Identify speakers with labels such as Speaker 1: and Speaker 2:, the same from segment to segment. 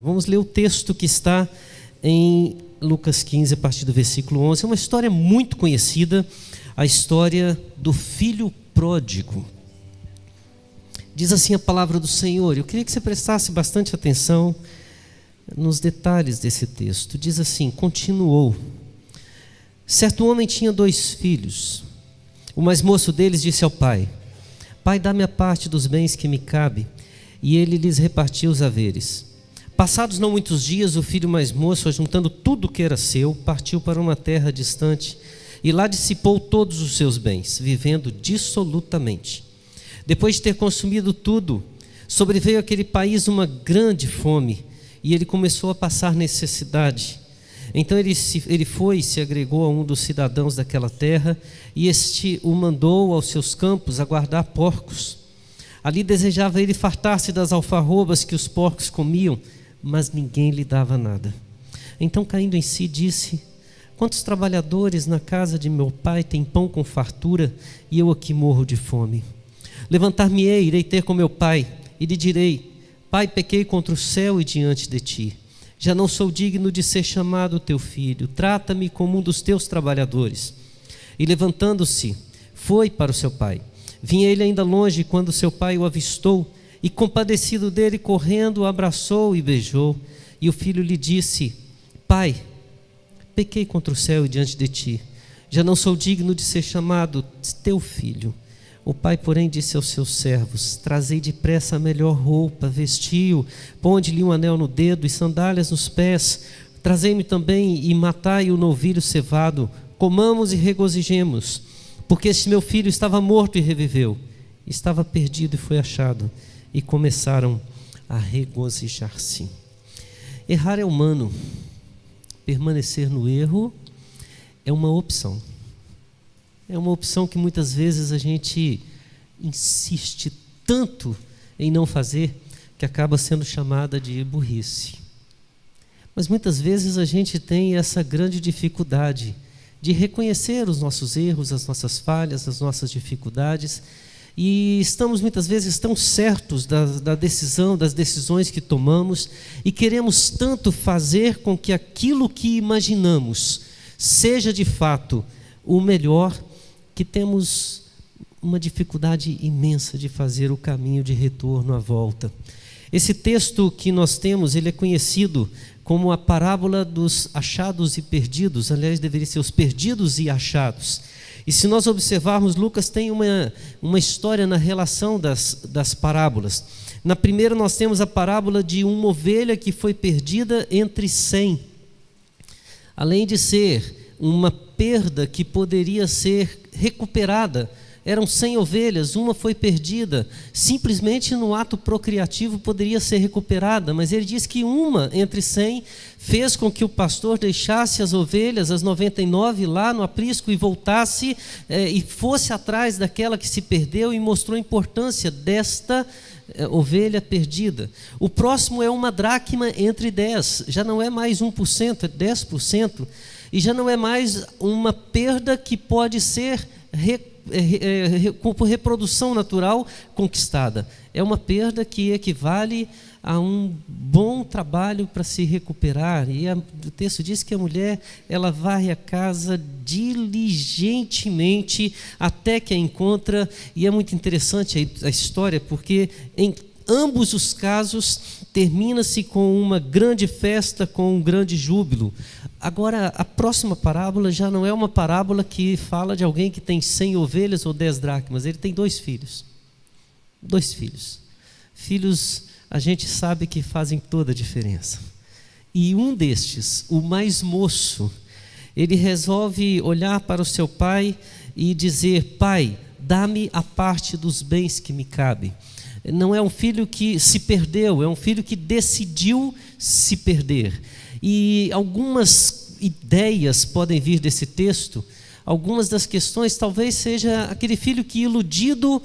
Speaker 1: Vamos ler o texto que está em Lucas 15, a partir do versículo 11. É uma história muito conhecida, a história do filho pródigo. Diz assim a palavra do Senhor. Eu queria que você prestasse bastante atenção nos detalhes desse texto. Diz assim: continuou. Certo homem tinha 2 filhos. O mais moço deles disse ao pai: Pai, dá-me a parte dos bens que me cabe. E ele lhes repartiu os haveres. Passados não muitos dias, o filho mais moço, ajuntando tudo o que era seu, partiu para uma terra distante e lá dissipou todos os seus bens, vivendo dissolutamente. Depois de ter consumido tudo, sobreveio àquele país uma grande fome e ele começou a passar necessidade. Então ele foi e se agregou a um dos cidadãos daquela terra e este o mandou aos seus campos a guardar porcos. Ali desejava ele fartar-se das alfarrobas que os porcos comiam, mas ninguém lhe dava nada. Então, caindo em si, disse: Quantos trabalhadores na casa de meu pai têm pão com fartura, e eu aqui morro de fome? Levantar-me-ei, irei ter com meu pai, e lhe direi: Pai, pequei contra o céu e diante de ti. Já não sou digno de ser chamado teu filho. Trata-me como um dos teus trabalhadores. E levantando-se, foi para o seu pai. Vinha ele ainda longe quando seu pai o avistou, e compadecido dele, correndo, o abraçou e beijou. E o filho lhe disse: Pai, pequei contra o céu e diante de ti. Já não sou digno de ser chamado teu filho. O pai, porém, disse aos seus servos: Trazei depressa a melhor roupa, vestiu, ponde-lhe um anel no dedo e sandálias nos pés. Trazei-me também e matai o novilho cevado. Comamos e regozijemos, porque este meu filho estava morto e reviveu, estava perdido e foi achado. E começaram a regozijar-se. Errar é humano. Permanecer no erro é uma opção. É uma opção que muitas vezes a gente insiste tanto em não fazer, que acaba sendo chamada de burrice. Mas muitas vezes a gente tem essa grande dificuldade de reconhecer os nossos erros, as nossas falhas, as nossas dificuldades, e estamos muitas vezes tão certos das decisões que tomamos, e queremos tanto fazer com que aquilo que imaginamos seja de fato o melhor, que temos uma dificuldade imensa de fazer o caminho de retorno à volta. Esse texto que nós temos, ele é conhecido como a parábola dos achados e perdidos. Aliás, deveria ser os perdidos e achados. E se nós observarmos, Lucas tem uma história na relação das parábolas. Na primeira nós temos a parábola de uma ovelha que foi perdida entre 100. Além de ser uma perda que poderia ser recuperada, eram 100 ovelhas, uma foi perdida, simplesmente no ato procriativo poderia ser recuperada, mas ele diz que uma entre 100 fez com que o pastor deixasse as ovelhas, as 99 lá no aprisco, e voltasse e fosse atrás daquela que se perdeu, e mostrou a importância desta ovelha perdida. O próximo é uma dracma entre 10, já não é mais 1%, é 10%, e já não é mais uma perda que pode ser por reprodução natural conquistada. É uma perda que equivale a um bom trabalho para se recuperar. E o texto diz que a mulher, ela varre a casa diligentemente até que a encontra. E é muito interessante a história, porque em ambos os casos termina-se com uma grande festa, com um grande júbilo. Agora, a próxima parábola já não é uma parábola que fala de alguém que tem 100 ovelhas ou 10 dracmas. Ele tem 2 filhos. 2 filhos. Filhos, a gente sabe que fazem toda a diferença. E um destes, o mais moço, ele resolve olhar para o seu pai e dizer: Pai, dá-me a parte dos bens que me cabe. Não é um filho que se perdeu, é um filho que decidiu se perder. E algumas ideias podem vir desse texto. Algumas das questões talvez seja aquele filho que, iludido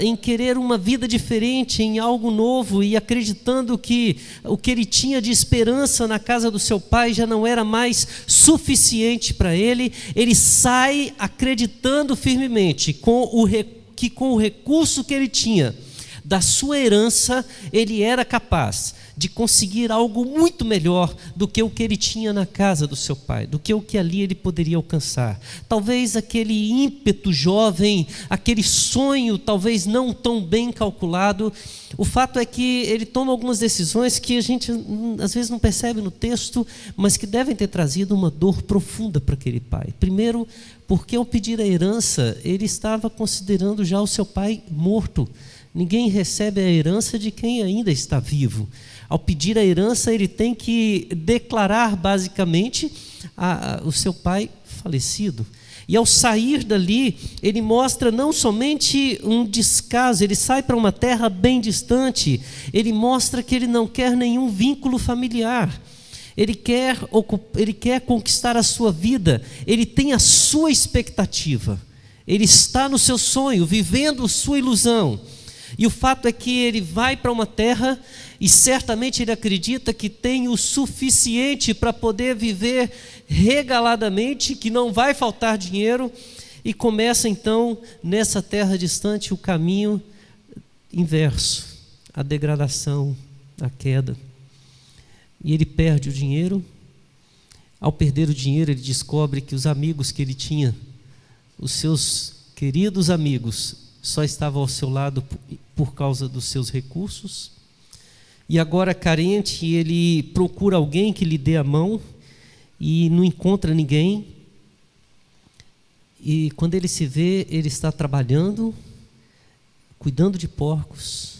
Speaker 1: em querer uma vida diferente, em algo novo, e acreditando que o que ele tinha de esperança na casa do seu pai já não era mais suficiente para ele, ele sai acreditando firmemente que com o recurso que ele tinha da sua herança, ele era capaz de conseguir algo muito melhor do que o que ele tinha na casa do seu pai, do que o que ali ele poderia alcançar. Talvez aquele ímpeto jovem, aquele sonho talvez não tão bem calculado. O fato é que ele toma algumas decisões que a gente às vezes não percebe no texto, mas que devem ter trazido uma dor profunda para aquele pai. Primeiro, porque ao pedir a herança, ele estava considerando já o seu pai morto. Ninguém recebe a herança de quem ainda está vivo. Ao pedir a herança, ele tem que declarar basicamente o seu pai falecido. E ao sair dali, ele mostra não somente um descaso, ele sai para uma terra bem distante, ele mostra que ele não quer nenhum vínculo familiar. Ele quer conquistar a sua vida, ele tem a sua expectativa, ele está no seu sonho, vivendo sua ilusão. E o fato é que ele vai para uma terra e certamente ele acredita que tem o suficiente para poder viver regaladamente, que não vai faltar dinheiro, e começa então nessa terra distante o caminho inverso, a degradação, a queda. E ele perde o dinheiro. Ao perder o dinheiro, ele descobre que os amigos que ele tinha, os seus queridos amigos, só estavam ao seu lado por causa dos seus recursos. E agora, carente, ele procura alguém que lhe dê a mão e não encontra ninguém. E quando ele se vê, ele está trabalhando, cuidando de porcos,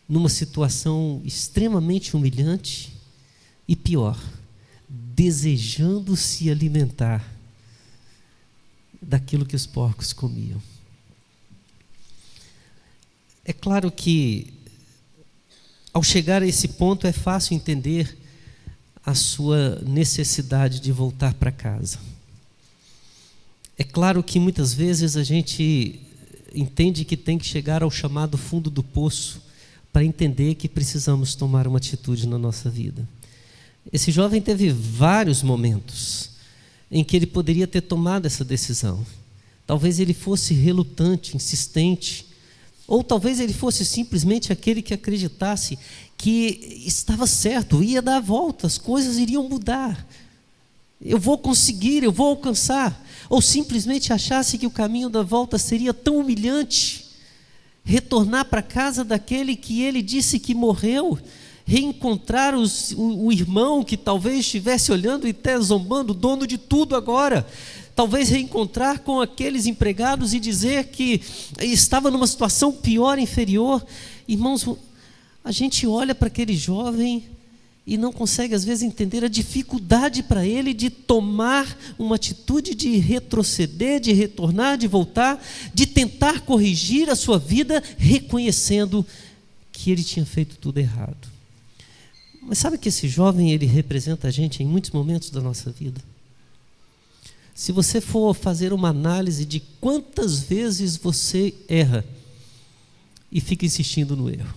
Speaker 1: numa situação extremamente humilhante e pior, desejando se alimentar daquilo que os porcos comiam. É claro que, ao chegar a esse ponto, é fácil entender a sua necessidade de voltar para casa. É claro que muitas vezes a gente entende que tem que chegar ao chamado fundo do poço para entender que precisamos tomar uma atitude na nossa vida. Esse jovem teve vários momentos em que ele poderia ter tomado essa decisão. Talvez ele fosse relutante, insistente, ou talvez ele fosse simplesmente aquele que acreditasse que estava certo, ia dar a volta, as coisas iriam mudar. Eu vou conseguir, eu vou alcançar. Ou simplesmente achasse que o caminho da volta seria tão humilhante, retornar para a casa daquele que ele disse que morreu, reencontrar o irmão que talvez estivesse olhando e até zombando, dono de tudo agora. Talvez reencontrar com aqueles empregados e dizer que estava numa situação pior, inferior. Irmãos, a gente olha para aquele jovem e não consegue às vezes entender a dificuldade para ele de tomar uma atitude de retroceder, de retornar, de voltar, de tentar corrigir a sua vida, reconhecendo que ele tinha feito tudo errado. Mas sabe que esse jovem, ele representa a gente em muitos momentos da nossa vida? Se você for fazer uma análise de quantas vezes você erra e fica insistindo no erro.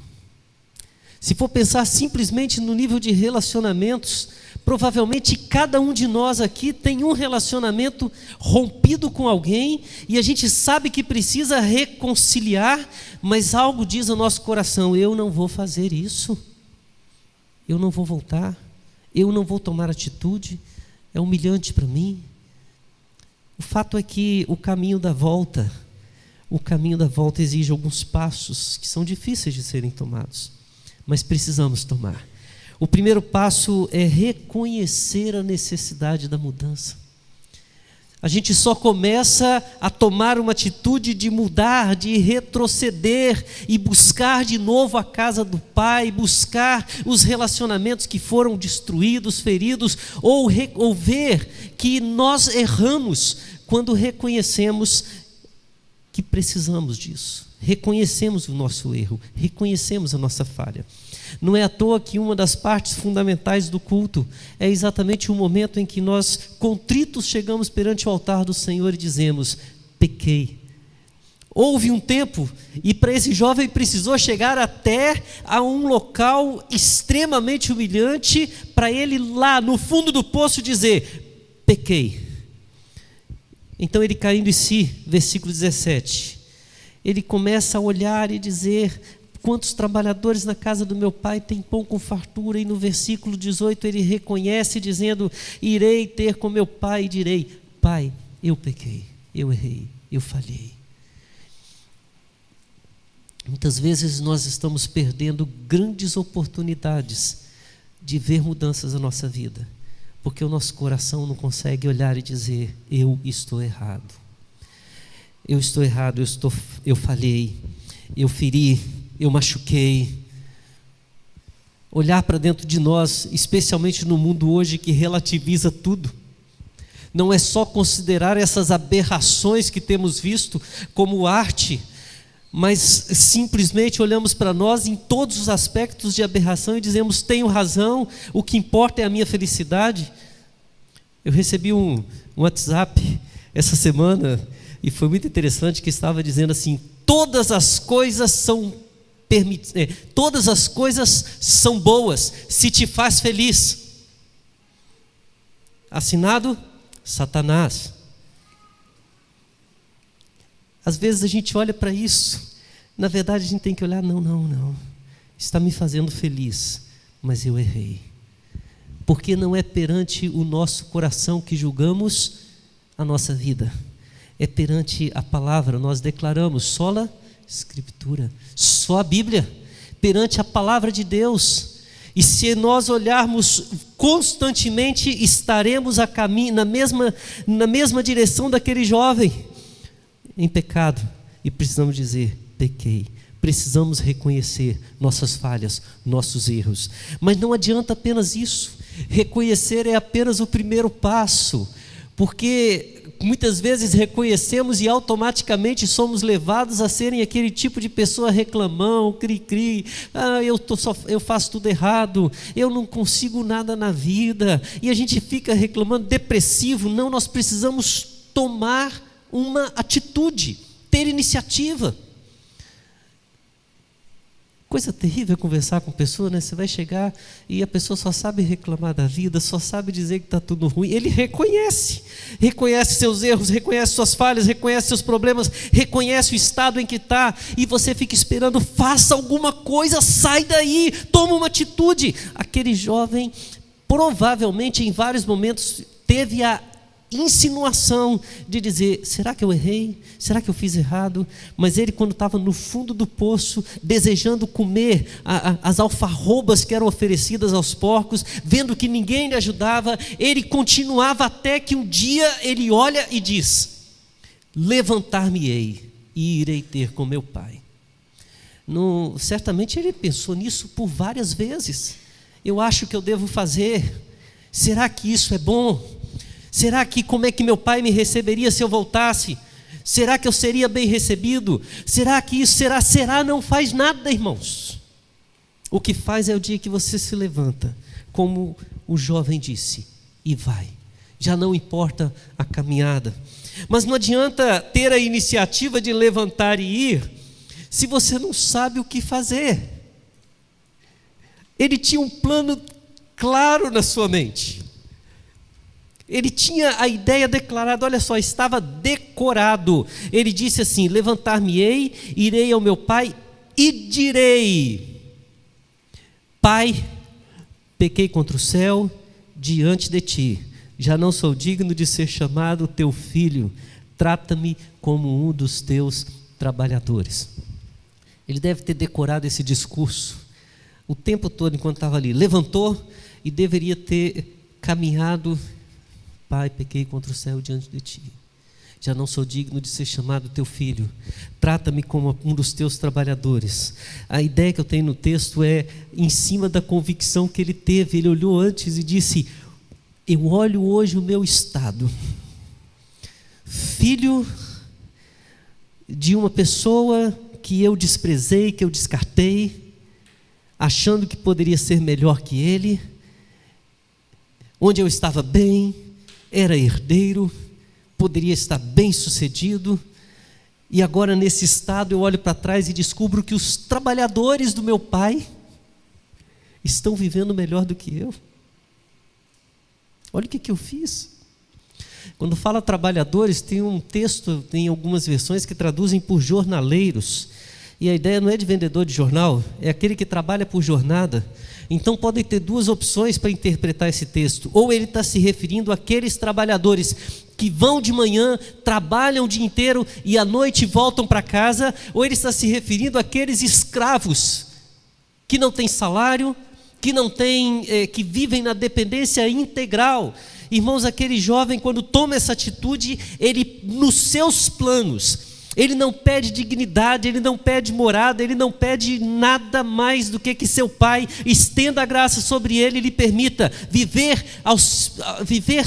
Speaker 1: Se for pensar simplesmente no nível de relacionamentos, provavelmente cada um de nós aqui tem um relacionamento rompido com alguém e a gente sabe que precisa reconciliar, mas algo diz ao nosso coração: eu não vou fazer isso, eu não vou voltar, eu não vou tomar atitude, é humilhante para mim. O fato é que o caminho da volta exige alguns passos que são difíceis de serem tomados, mas precisamos tomar. O primeiro passo é reconhecer a necessidade da mudança. A gente só começa a tomar uma atitude de mudar, de retroceder e buscar de novo a casa do Pai, buscar os relacionamentos que foram destruídos, feridos, ou ver que nós erramos quando reconhecemos que precisamos disso. Reconhecemos o nosso erro, reconhecemos a nossa falha. Não é à toa que uma das partes fundamentais do culto é exatamente o momento em que nós, contritos, chegamos perante o altar do Senhor e dizemos: pequei. Houve um tempo, e para esse jovem precisou chegar até a um local extremamente humilhante, para ele lá no fundo do poço dizer: pequei. Então ele, caindo em si, versículo 17, ele começa a olhar e dizer: quantos trabalhadores na casa do meu pai têm pão com fartura? E no versículo 18 ele reconhece dizendo: irei ter com meu pai e direi: pai, eu pequei, eu errei, eu falhei. Muitas vezes nós estamos perdendo grandes oportunidades de ver mudanças na nossa vida, porque o nosso coração não consegue olhar e dizer: eu estou errado, eu estou errado, eu falhei, eu feri, eu machuquei. Olhar para dentro de nós, especialmente no mundo hoje que relativiza tudo, não é só considerar essas aberrações que temos visto como arte, mas simplesmente olhamos para nós em todos os aspectos de aberração e dizemos: tenho razão, o que importa é a minha felicidade. Eu recebi um WhatsApp essa semana e foi muito interessante, que estava dizendo assim: todas as coisas são boas se te faz feliz. Assinado Satanás. Às vezes a gente olha para isso, na verdade a gente tem que olhar: não, está me fazendo feliz, mas eu errei. Porque não é perante o nosso coração que julgamos a nossa vida, é perante a palavra. Nós declaramos sola Escritura, só a Bíblia, perante a palavra de Deus. E se nós olharmos constantemente, estaremos a caminho na mesma direção daquele jovem, em pecado, e precisamos dizer: pequei. Precisamos reconhecer nossas falhas, nossos erros. Mas não adianta apenas isso. Reconhecer é apenas o primeiro passo, porque muitas vezes reconhecemos e automaticamente somos levados a serem aquele tipo de pessoa reclamão, cri-cri: eu faço tudo errado, eu não consigo nada na vida, e a gente fica reclamando, depressivo. Não, nós precisamos tomar uma atitude, ter iniciativa. Coisa terrível é conversar com pessoa, né? Você vai chegar e a pessoa só sabe reclamar da vida, só sabe dizer que está tudo ruim. Ele reconhece seus erros, reconhece suas falhas, reconhece seus problemas, reconhece o estado em que está, e você fica esperando: faça alguma coisa, sai daí, toma uma atitude. Aquele jovem provavelmente em vários momentos teve a insinuação de dizer: será que eu errei? Será que eu fiz errado? Mas ele, quando estava no fundo do poço, desejando comer as alfarrobas que eram oferecidas aos porcos, vendo que ninguém lhe ajudava, ele continuava, até que um dia ele olha e diz: levantar-me-ei e irei ter com meu pai. Certamente ele pensou nisso por várias vezes. Eu acho que eu devo fazer. Será que isso é bom? Será que como é que meu pai me receberia se eu voltasse? Será que eu seria bem recebido? Será que isso será? Não faz nada, irmãos. O que faz é o dia que você se levanta, como o jovem disse, e vai. Já não importa a caminhada. Mas não adianta ter a iniciativa de levantar e ir, se você não sabe o que fazer. Ele tinha um plano claro na sua mente. Ele tinha a ideia declarada, olha só, estava decorado. Ele disse assim: levantar-me-ei, irei ao meu pai e direi: Pai, pequei contra o céu diante de ti, já não sou digno de ser chamado teu filho, trata-me como um dos teus trabalhadores. Ele deve ter decorado esse discurso o tempo todo enquanto estava ali. Levantou e deveria ter caminhado: Pai, pequei contra o céu diante de ti, já não sou digno de ser chamado teu filho, trata-me como um dos teus trabalhadores. A ideia que eu tenho no texto é em cima da convicção que ele teve. Ele olhou antes e disse: eu olho hoje o meu estado, filho de uma pessoa que eu desprezei, que eu descartei, achando que poderia ser melhor que ele, onde eu estava bem, era herdeiro, poderia estar bem sucedido, e agora nesse estado eu olho para trás e descubro que os trabalhadores do meu pai estão vivendo melhor do que eu. Olha o que eu fiz. Quando fala trabalhadores, tem um texto, tem algumas versões que traduzem por jornaleiros. E a ideia não é de vendedor de jornal, é aquele que trabalha por jornada. Então podem ter duas opções para interpretar esse texto. Ou ele está se referindo àqueles trabalhadores que vão de manhã, trabalham o dia inteiro e à noite voltam para casa, ou ele está se referindo àqueles escravos que não têm salário, que não têm, que vivem na dependência integral. Irmãos, aquele jovem, quando toma essa atitude, ele, nos seus planos, ele não pede dignidade, ele não pede morada, ele não pede nada mais do que seu pai estenda a graça sobre ele e lhe permita viver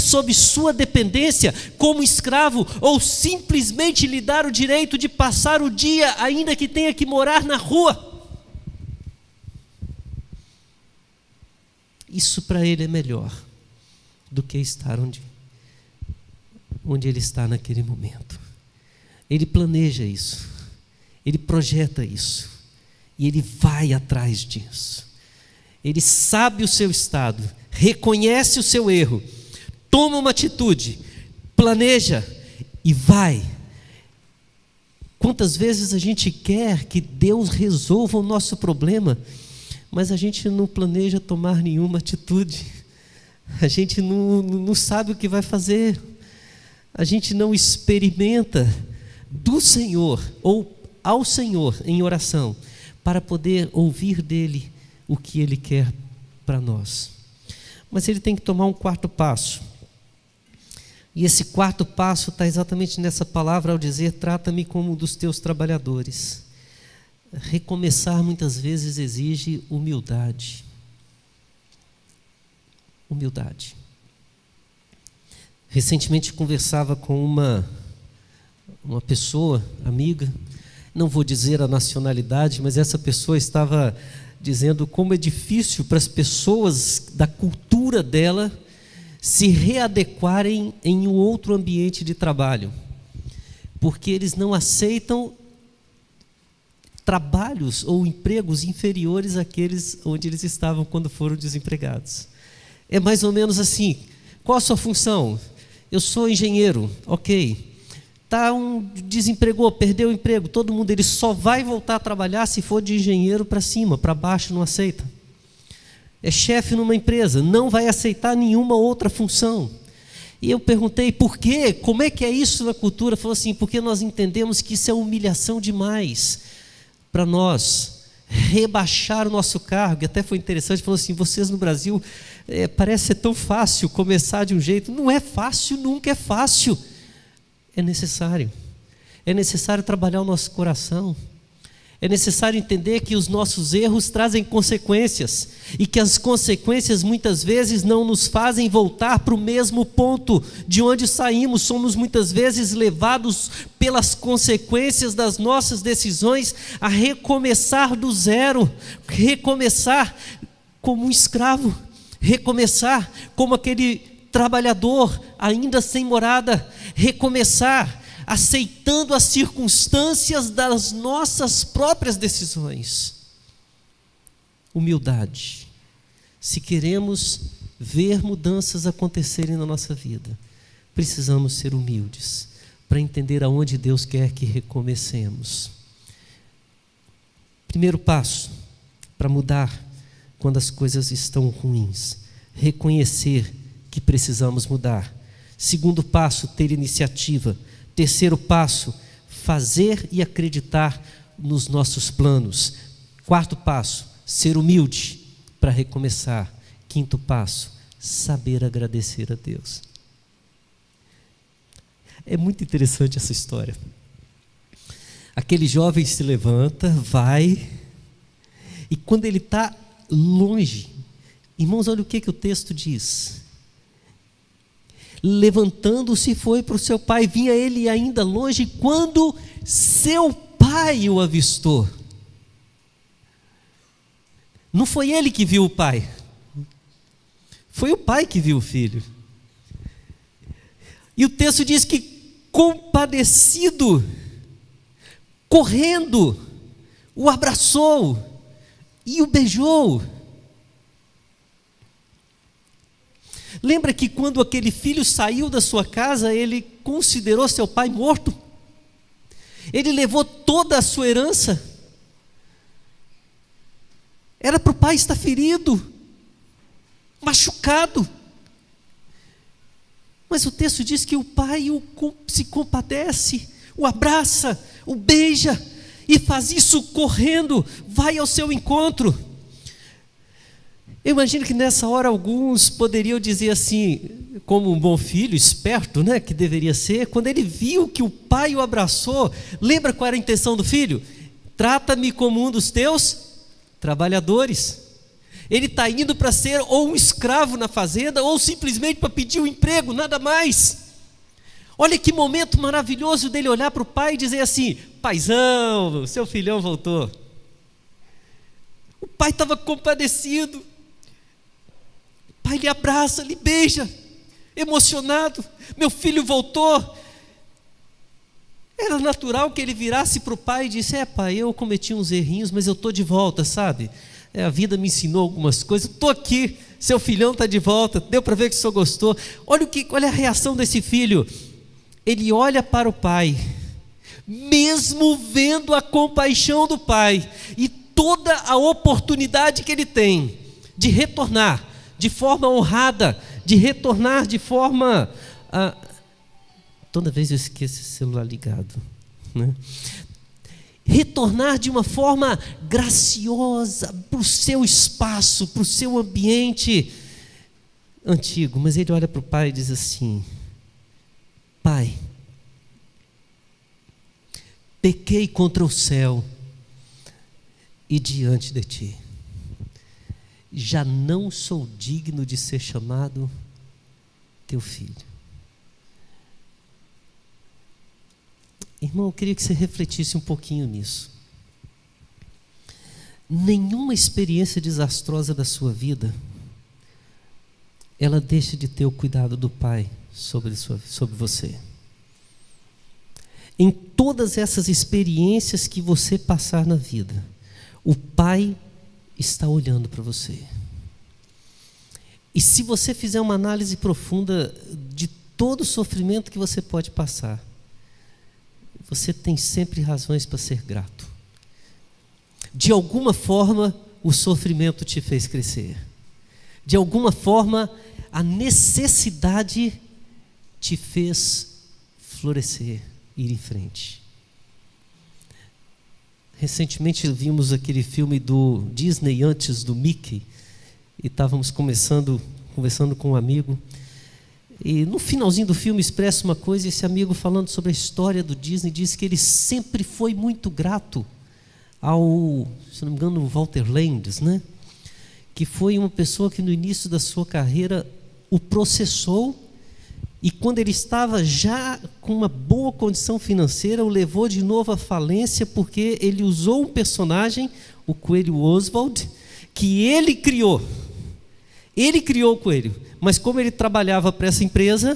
Speaker 1: sob sua dependência como escravo, ou simplesmente lhe dar o direito de passar o dia, ainda que tenha que morar na rua. Isso para ele é melhor do que estar onde ele está naquele momento. Ele planeja isso, ele projeta isso, e ele vai atrás disso. Ele sabe o seu estado, reconhece o seu erro, toma uma atitude, planeja e vai. Quantas vezes a gente quer que Deus resolva o nosso problema, mas a gente não planeja tomar nenhuma atitude, a gente não sabe o que vai fazer, a gente não experimenta do Senhor ou ao Senhor em oração para poder ouvir dele o que ele quer para nós. Mas ele tem que tomar um quarto passo, e esse quarto passo está exatamente nessa palavra ao dizer: trata-me como um dos teus trabalhadores. Recomeçar muitas vezes exige humildade. Humildade. Recentemente conversava com uma pessoa, amiga, não vou dizer a nacionalidade, mas essa pessoa estava dizendo como é difícil para as pessoas da cultura dela se readequarem em um outro ambiente de trabalho, porque eles não aceitam trabalhos ou empregos inferiores àqueles onde eles estavam quando foram desempregados. É mais ou menos assim: qual a sua função? Eu sou engenheiro, ok. Desempregou, perdeu o emprego, todo mundo, ele só vai voltar a trabalhar se for de engenheiro para cima, para baixo não aceita. É chefe numa empresa, não vai aceitar nenhuma outra função. E eu perguntei por quê, como é que é isso na cultura? Falou assim: porque nós entendemos que isso é humilhação demais para nós, rebaixar o nosso cargo. E até foi interessante, falou assim: vocês no Brasil, parece ser tão fácil começar de um jeito. Não é fácil, nunca é fácil. É necessário trabalhar o nosso coração, é necessário entender que os nossos erros trazem consequências, e que as consequências muitas vezes não nos fazem voltar para o mesmo ponto de onde saímos. Somos muitas vezes levados pelas consequências das nossas decisões a recomeçar do zero, recomeçar como um escravo, recomeçar como aquele trabalhador ainda sem morada, recomeçar aceitando as circunstâncias das nossas próprias decisões. Humildade. Se queremos ver mudanças acontecerem na nossa vida, precisamos ser humildes para entender aonde Deus quer que recomecemos. Primeiro passo para mudar quando as coisas estão ruins: reconhecer que precisamos mudar. Segundo passo, ter iniciativa. Terceiro passo, fazer e acreditar nos nossos planos. Quarto passo, ser humilde para recomeçar. Quinto passo, saber agradecer a Deus. É muito interessante essa história. Aquele jovem se levanta, vai, e quando ele está longe, irmãos, olha o que o texto diz: levantando-se foi para o seu pai. Vinha ele ainda longe quando seu pai o avistou. Não foi ele que viu o pai, foi o pai que viu o filho. E o texto diz que, compadecido, correndo, o abraçou e o beijou. Lembra que quando aquele filho saiu da sua casa, ele considerou seu pai morto? Ele levou toda a sua herança, Era para o pai estar ferido, machucado. Mas o texto diz que o pai se compadece, o abraça, o beija e faz isso correndo, vai ao seu encontro. Eu imagino que nessa hora alguns poderiam dizer assim, como um bom filho, esperto, né, que deveria ser, quando ele viu que o pai o abraçou, lembra qual era a intenção do filho? Trata-me como um dos teus trabalhadores. Ele está indo para ser ou um escravo na fazenda, ou simplesmente para pedir um emprego, nada mais. Olha que momento maravilhoso dele olhar para o pai e dizer assim: paizão, seu filhão voltou. O pai estava compadecido. O pai lhe abraça, lhe beija, emocionado. Meu filho voltou. Era natural que ele virasse para o pai e disse: pai, eu cometi uns errinhos, mas eu estou de volta, sabe? A vida me ensinou algumas coisas, estou aqui, seu filhão está de volta, deu para ver que o senhor gostou. Olha a reação desse filho. Ele olha para o pai, mesmo vendo a compaixão do pai e toda a oportunidade que ele tem de retornar de forma honrada, de retornar de forma... Toda vez eu esqueço esse celular ligado, né? Retornar de uma forma graciosa para o seu espaço, para o seu ambiente antigo. Mas ele olha para o pai e diz assim: pai, pequei contra o céu e diante de ti, já não sou digno de ser chamado teu filho. Irmão, eu queria que você refletisse um pouquinho nisso. Nenhuma experiência desastrosa da sua vida, ela deixa de ter o cuidado do Pai sobre você. Em todas essas experiências que você passar na vida, o Pai está olhando para você. E se você fizer uma análise profunda de todo o sofrimento que você pode passar, você tem sempre razões para ser grato. De alguma forma, o sofrimento te fez crescer. De alguma forma, a necessidade te fez florescer, ir em frente. Recentemente vimos aquele filme do Disney antes do Mickey, e estávamos conversando com um amigo. E no finalzinho do filme expressa uma coisa, esse amigo falando sobre a história do Disney, disse que ele sempre foi muito grato ao, se não me engano, Walter Landis, né? Que foi uma pessoa que no início da sua carreira o processou, e quando ele estava já com uma boa condição financeira, o levou de novo à falência, porque ele usou um personagem, o Coelho Oswald, que ele criou. Ele criou o coelho, mas como ele trabalhava para essa empresa,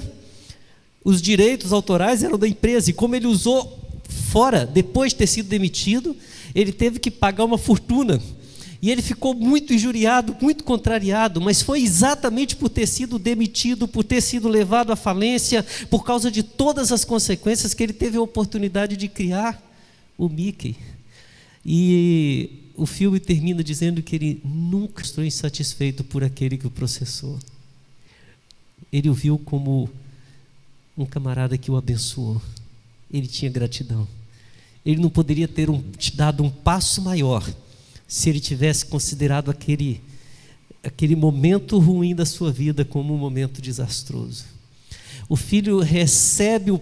Speaker 1: os direitos autorais eram da empresa, e como ele usou fora, depois de ter sido demitido, ele teve que pagar uma fortuna, e ele ficou muito injuriado, muito contrariado, mas foi exatamente por ter sido demitido, por ter sido levado à falência, por causa de todas as consequências, que ele teve a oportunidade de criar o Mickey. E o filme termina dizendo que ele nunca estou insatisfeito por aquele que o processou. Ele o viu como um camarada que o abençoou. Ele tinha gratidão. Ele não poderia ter dado um passo maior se ele tivesse considerado aquele momento ruim da sua vida como um momento desastroso. O filho recebe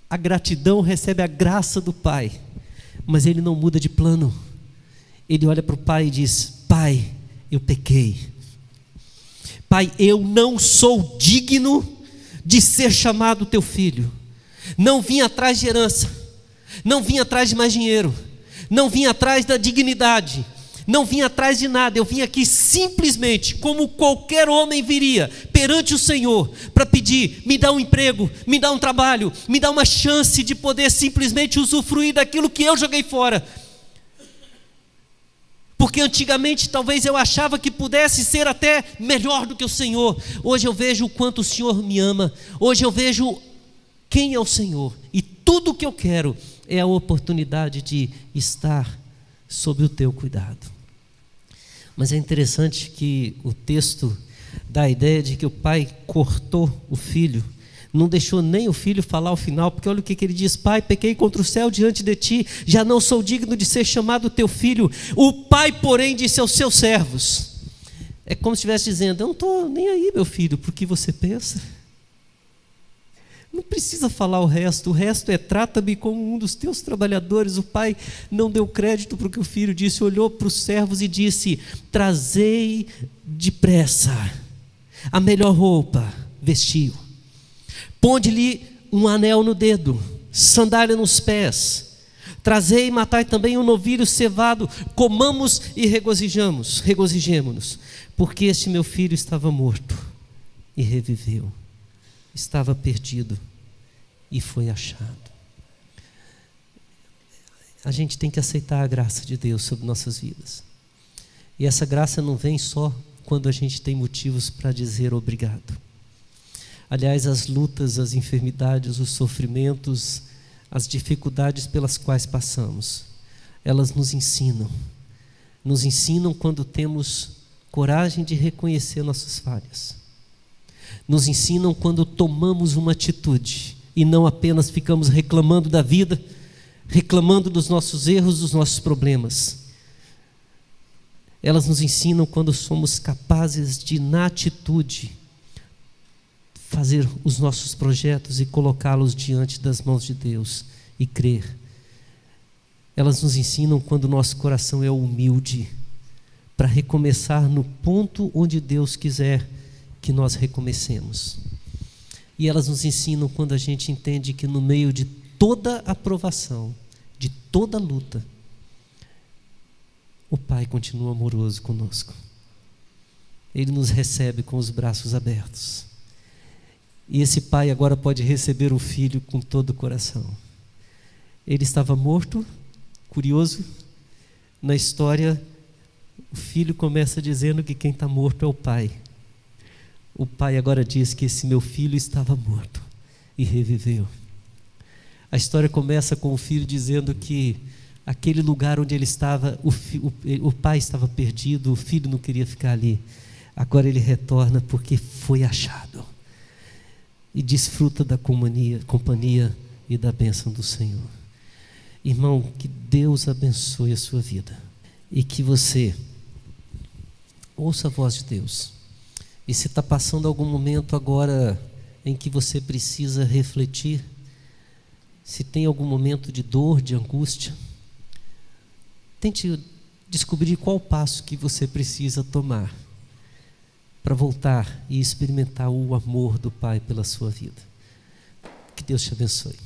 Speaker 1: a gratidão, recebe a graça do pai, mas ele não muda de plano. Ele olha para o pai e diz: pai, eu pequei. Pai, eu não sou digno de ser chamado teu filho. Não vim atrás de herança, não vim atrás de mais dinheiro, não vim atrás da dignidade, não vim atrás de nada. Eu vim aqui simplesmente, como qualquer homem viria, perante o Senhor, para pedir: me dá um emprego, me dá um trabalho, me dá uma chance de poder simplesmente usufruir daquilo que eu joguei fora. Porque antigamente talvez eu achava que pudesse ser até melhor do que o Senhor. Hoje eu vejo o quanto o Senhor me ama. Hoje eu vejo quem é o Senhor. E tudo o que eu quero é a oportunidade de estar sob o teu cuidado. Mas é interessante que o texto dá a ideia de que o pai cortou o filho, não deixou nem o filho falar o final, porque olha o que ele diz: pai, pequei contra o céu diante de ti, já não sou digno de ser chamado teu filho. O pai, porém, disse aos seus servos, é como se estivesse dizendo: eu não estou nem aí, meu filho, por que você pensa. Não precisa falar o resto é trata-me como um dos teus trabalhadores. O pai não deu crédito para o que o filho disse, olhou para os servos e disse: trazei depressa a melhor roupa, vestiu, ponde-lhe um anel no dedo, sandália nos pés, trazei e matai também um novilho cevado, comamos e regozijemo-nos, porque este meu filho estava morto e reviveu, estava perdido e foi achado. A gente tem que aceitar a graça de Deus sobre nossas vidas, e essa graça não vem só quando a gente tem motivos para dizer obrigado. Aliás, as lutas, as enfermidades, os sofrimentos, as dificuldades pelas quais passamos, elas nos ensinam quando temos coragem de reconhecer nossas falhas, nos ensinam quando tomamos uma atitude e não apenas ficamos reclamando da vida, reclamando dos nossos erros, dos nossos problemas. Elas nos ensinam quando somos capazes de, na atitude, fazer os nossos projetos e colocá-los diante das mãos de Deus e crer. Elas nos ensinam quando o nosso coração é humilde, para recomeçar no ponto onde Deus quiser que nós recomecemos. E elas nos ensinam quando a gente entende que no meio de toda aprovação, de toda luta, o Pai continua amoroso conosco. Ele nos recebe com os braços abertos. E esse pai agora pode receber o filho com todo o coração. Ele estava morto, curioso, na história, o filho começa dizendo que quem está morto é o pai. O pai agora diz que esse meu filho estava morto e reviveu. A história começa com o filho dizendo que aquele lugar onde ele estava, o pai estava perdido, o filho não queria ficar ali. Agora ele retorna porque foi achado. E desfruta da companhia e da bênção do Senhor. Irmão, que Deus abençoe a sua vida. E que você ouça a voz de Deus. E se está passando algum momento agora em que você precisa refletir, se tem algum momento de dor, de angústia, tente descobrir qual passo que você precisa tomar para voltar e experimentar o amor do Pai pela sua vida. Que Deus te abençoe.